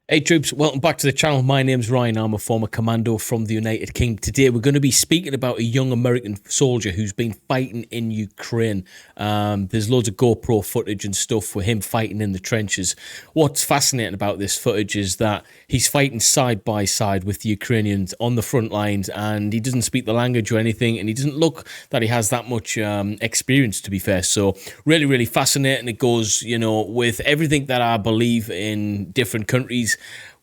Hey troops, welcome back to the channel. My name's Ryan. I'm a former commando from the United Kingdom. Today we're going to be speaking about a young American soldier who's been fighting in Ukraine. There's loads of GoPro footage and stuff for him fighting in the trenches. What's fascinating about this footage is that he's fighting side by side with the Ukrainians on the front lines, and he doesn't speak the language or anything, and he doesn't look that he has that much experience, to be fair. So really, really fascinating. It goes, you know, with everything that I believe in different countries.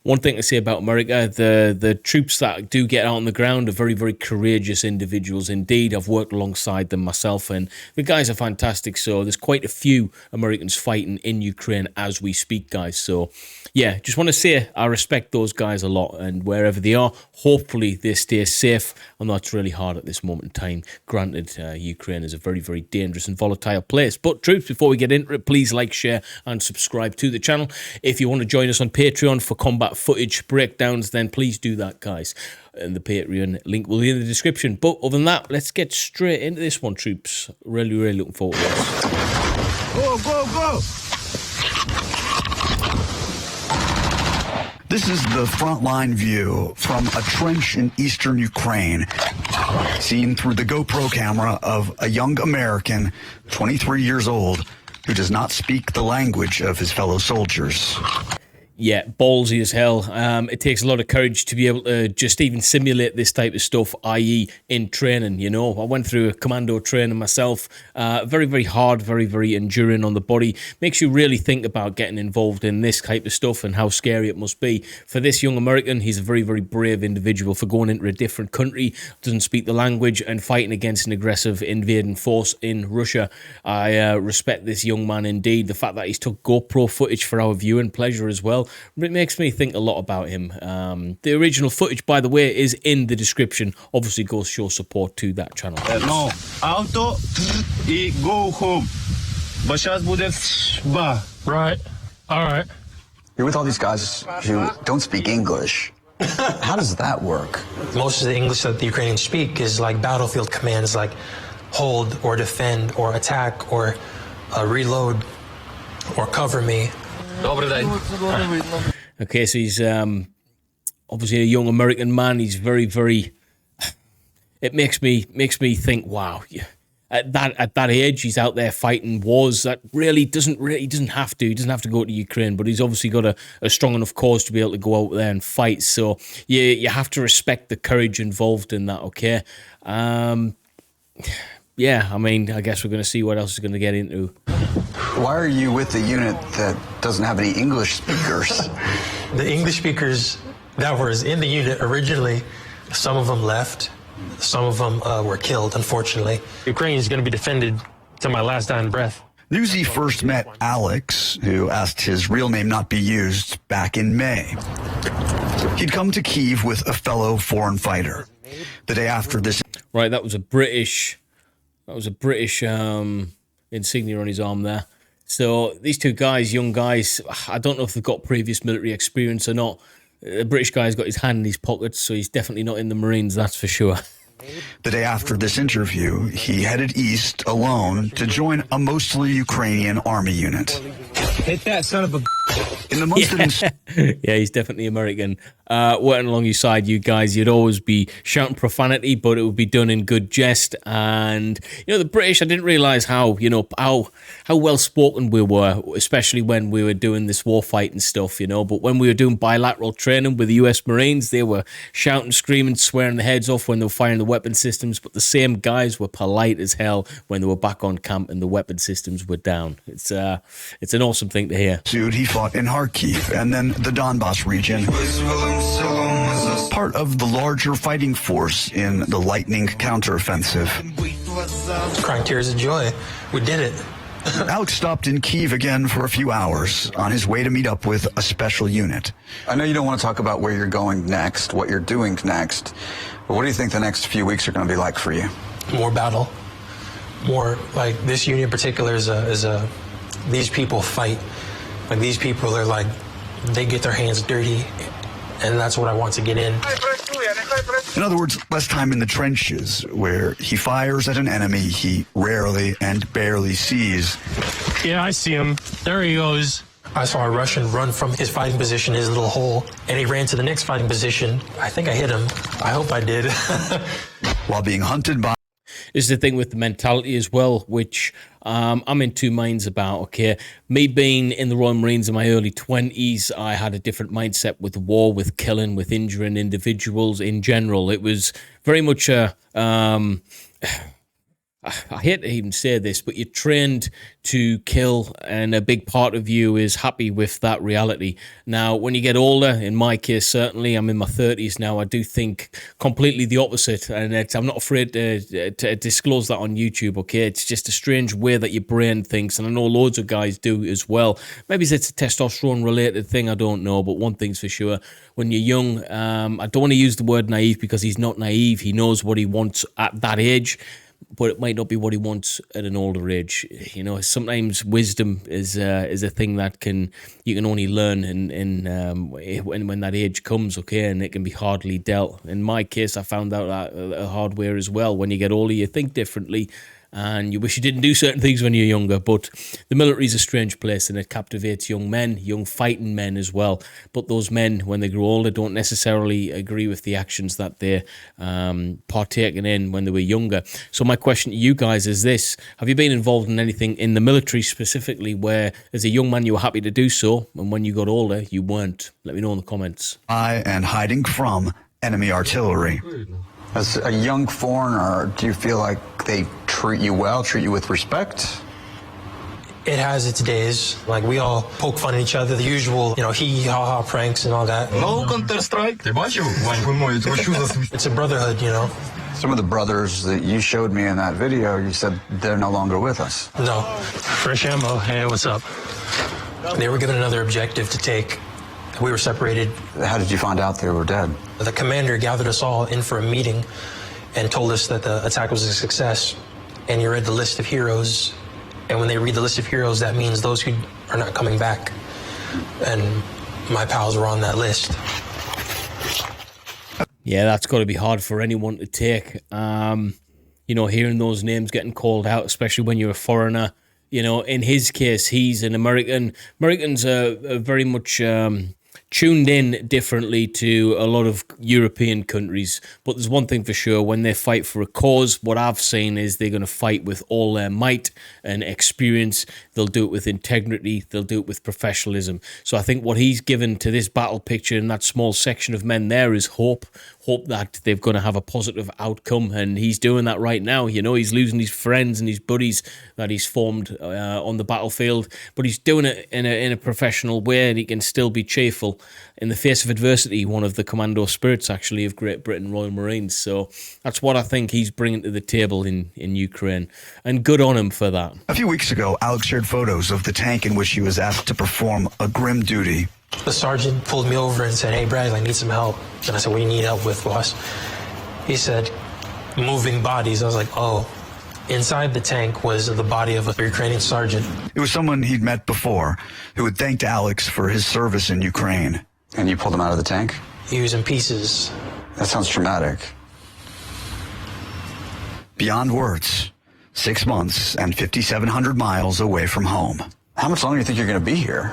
One thing to say about America, the troops that do get out on the ground are very, very courageous individuals indeed. I've worked alongside them myself, and the guys are fantastic. So there's quite a few Americans fighting in Ukraine as we speak, guys. So yeah, just want to say I respect those guys a lot, and wherever they are, hopefully they stay safe. I know it's really hard at this moment in time. Granted, Ukraine is a very, very dangerous and volatile place. But troops, before we get into it, please like, share, and subscribe to the channel. If you want to join us on Patreon for combat footage breakdowns, then please do that, guys. And the Patreon link will be in the description. But other than that, let's get straight into this one, troops. Really, really looking forward to this. Go, go, go! This is the frontline view from a trench in eastern Ukraine, seen through the GoPro camera of a young American, 23 years old, who does not speak the language of his fellow soldiers. Yeah, ballsy as hell. It takes a lot of courage to be able to just even simulate this type of stuff, i.e. in training, you know. I went through a commando training myself. Very, very hard, very, very enduring on the body. Makes you really think about getting involved in this type of stuff and how scary it must be. For this young American, he's a very, very brave individual for going into a different country, doesn't speak the language, and fighting against an aggressive invading force in Russia. I respect this young man indeed. The fact that he's took GoPro footage for our viewing pleasure as well, it makes me think a lot about him. The original footage, by the way, is in the description. Obviously, go show support to that channel. No, auto и go home. But сейчас будет ba. Right. All right. You're with all these guys who don't speak English. How does that work? Most of the English that the Ukrainians speak is like battlefield commands, like hold or defend or attack or reload or cover me. Okay, so he's obviously a young American man. He's very, very. It makes me think. Wow, at that age, he's out there fighting wars that he doesn't have to. He doesn't have to go to Ukraine, but he's obviously got a strong enough cause to be able to go out there and fight. So you have to respect the courage involved in that. Okay. Yeah, I mean, I guess we're going to see what else he's going to get into. Why are you with a unit that doesn't have any English speakers? The English speakers that were in the unit originally, some of them left, some of them were killed, unfortunately. Ukraine is going to be defended to my last dying breath. Newsy first met Alex, who asked his real name not be used, back in May. He'd come to Kyiv with a fellow foreign fighter. The day after this... Right, that was a British insignia on his arm there. So these two guys, young guys, I don't know if they've got previous military experience or not. The British guy's got his hand in his pocket, so he's definitely not in the Marines, that's for sure. The day after this interview, he headed east alone to join a mostly Ukrainian army unit. Hit that son of a... In the months that Yeah, he's definitely American. Working alongside you guys, you'd always be shouting profanity, but it would be done in good jest. And you know, the British, I didn't realize how well spoken we were, especially when we were doing this war fight and stuff, you know. But when we were doing bilateral training with the US Marines, they were shouting, screaming, swearing their heads off when they were firing the weapon systems. But the same guys were polite as hell when they were back on camp and the weapon systems were down. It's an awesome thing to hear. Dude, he fought in Kharkiv and then the Donbas region, part of the larger fighting force in the lightning counteroffensive. Crying tears of joy. We did it. Alex stopped in Kyiv again for a few hours on his way to meet up with a special unit. I know you don't want to talk about where you're going next, what you're doing next, but what do you think the next few weeks are going to be like for you? More battle. More, like, this unit in particular is these people fight. Like, these people are like, they get their hands dirty, and that's what I want to get in. In other words, less time in the trenches, where he fires at an enemy he rarely and barely sees. Yeah, I see him. There he goes. I saw a Russian run from his fighting position, his little hole, and he ran to the next fighting position. I think I hit him. I hope I did. While being hunted by Is the thing with the mentality as well, which I'm in two minds about. Okay, me being in the Royal Marines in my early 20s, I had a different mindset with war, with killing, with injuring individuals in general. It was very much a I hate to even say this, but you're trained to kill, and a big part of you is happy with that reality. Now, when you get older, in my case, certainly, I'm in my 30s now, I do think completely the opposite, and I'm not afraid to disclose that on YouTube, okay? It's just a strange way that your brain thinks, and I know loads of guys do as well. Maybe it's a testosterone-related thing, I don't know, but one thing's for sure, when you're young, I don't want to use the word naive because he's not naive. He knows what he wants at that age, but it might not be what he wants at an older age. You know, sometimes wisdom is a thing that you can only learn when that age comes, okay, and it can be hardly dealt. In my case, I found out that hardware as well. When you get older, you think differently, and you wish you didn't do certain things when you're younger. But the military is a strange place, and it captivates young men, young fighting men as well. But those men, when they grow older, don't necessarily agree with the actions that they're partaking in when they were younger. So my question to you guys is this: have you been involved in anything in the military specifically where as a young man you were happy to do so, and when you got older you weren't? Let me know in the comments. and hiding from enemy artillery. As a young foreigner, do you feel like they treat you well, treat you with respect? It has its days. Like, we all poke fun at each other, the usual, hee ha ha pranks and all that. No Counter-Strike. It's a brotherhood, Some of the brothers that you showed me in that video, you said they're no longer with us. No. Fresh ammo. Hey, what's up? They were given another objective to take. We were separated. How did you find out they were dead? The commander gathered us all in for a meeting and told us that the attack was a success. And he read the list of heroes. And when they read the list of heroes, that means those who are not coming back. And my pals were on that list. Yeah, that's got to be hard for anyone to take. Hearing those names getting called out, especially when you're a foreigner. In his case, he's an American. Americans are very much tuned in differently to a lot of European countries. But there's one thing for sure: when they fight for a cause, what I've seen is they're going to fight with all their might and experience. They'll do it with integrity. They'll do it with professionalism. So I think what he's given to this battle picture in that small section of men there is hope that they're going to have a positive outcome, and he's doing that right now. He's losing his friends and his buddies that he's formed on the battlefield, but he's doing it in a professional way, and he can still be cheerful in the face of adversity. One of the commando spirits, actually, of Great Britain Royal Marines. So that's what I think he's bringing to the table in Ukraine, and good on him for that. A few weeks ago, Alex shared photos of the tank in which he was asked to perform a grim duty. The sergeant pulled me over and said, "Hey, Brad, I need some help." And I said, "What do you need help with, boss?" He said, "Moving bodies." I was like, "Oh." Inside the tank was the body of a Ukrainian sergeant. It was someone he'd met before who had thanked Alex for his service in Ukraine. And you pulled him out of the tank? He was in pieces. That sounds traumatic. Beyond words, 6 months and 5,700 miles away from home. How much longer do you think you're going to be here?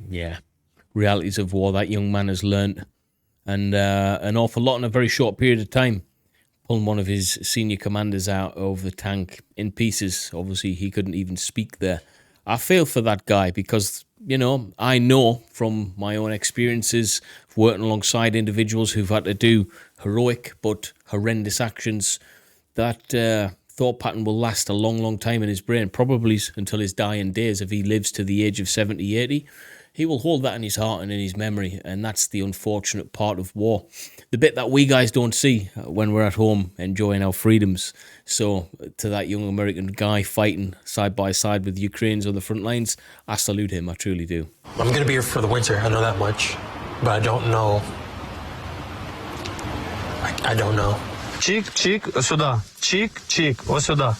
Yeah, realities of war that young man has learnt, and an awful lot in a very short period of time. Pulling one of his senior commanders out of the tank in pieces. Obviously, he couldn't even speak there. I feel for that guy because, I know from my own experiences working alongside individuals who've had to do heroic but horrendous actions, that thought pattern will last a long, long time in his brain, probably until his dying days. If he lives to the age of 70, 80, he will hold that in his heart and in his memory, and that's the unfortunate part of war. The bit that we guys don't see when we're at home enjoying our freedoms. So to that young American guy fighting side by side with Ukrainians on the front lines, I salute him, I truly do. I'm going to be here for the winter, I know that much, but I don't know. I don't know. Чик, сюда. Чик, вот сюда.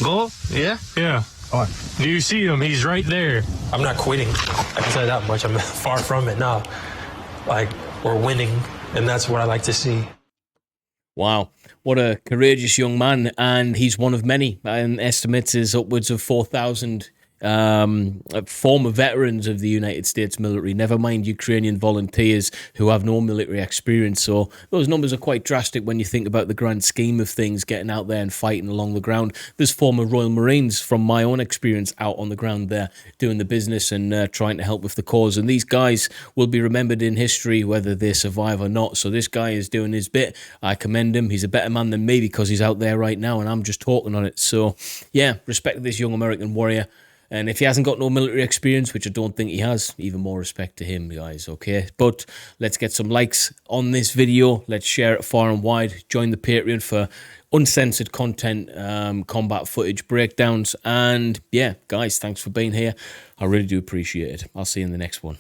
Go, yeah? Yeah. Do you see him? He's right there. I'm not quitting. I can tell you that much. I'm far from it now. We're winning, and that's what I like to see. Wow, what a courageous young man, and he's one of many. And estimates is upwards of 4,000 former veterans of the United States military, never mind Ukrainian volunteers who have no military experience. So those numbers are quite drastic when you think about the grand scheme of things, getting out there and fighting along the ground. There's former Royal Marines, from my own experience, out on the ground there doing the business and trying to help with the cause. And these guys will be remembered in history whether they survive or not. So this guy is doing his bit. I commend him. He's a better man than me because he's out there right now and I'm just talking on it. So yeah, respect to this young American warrior. And if he hasn't got no military experience, which I don't think he has, even more respect to him, guys, okay? But let's get some likes on this video. Let's share it far and wide. Join the Patreon for uncensored content, combat footage breakdowns. And yeah, guys, thanks for being here. I really do appreciate it. I'll see you in the next one.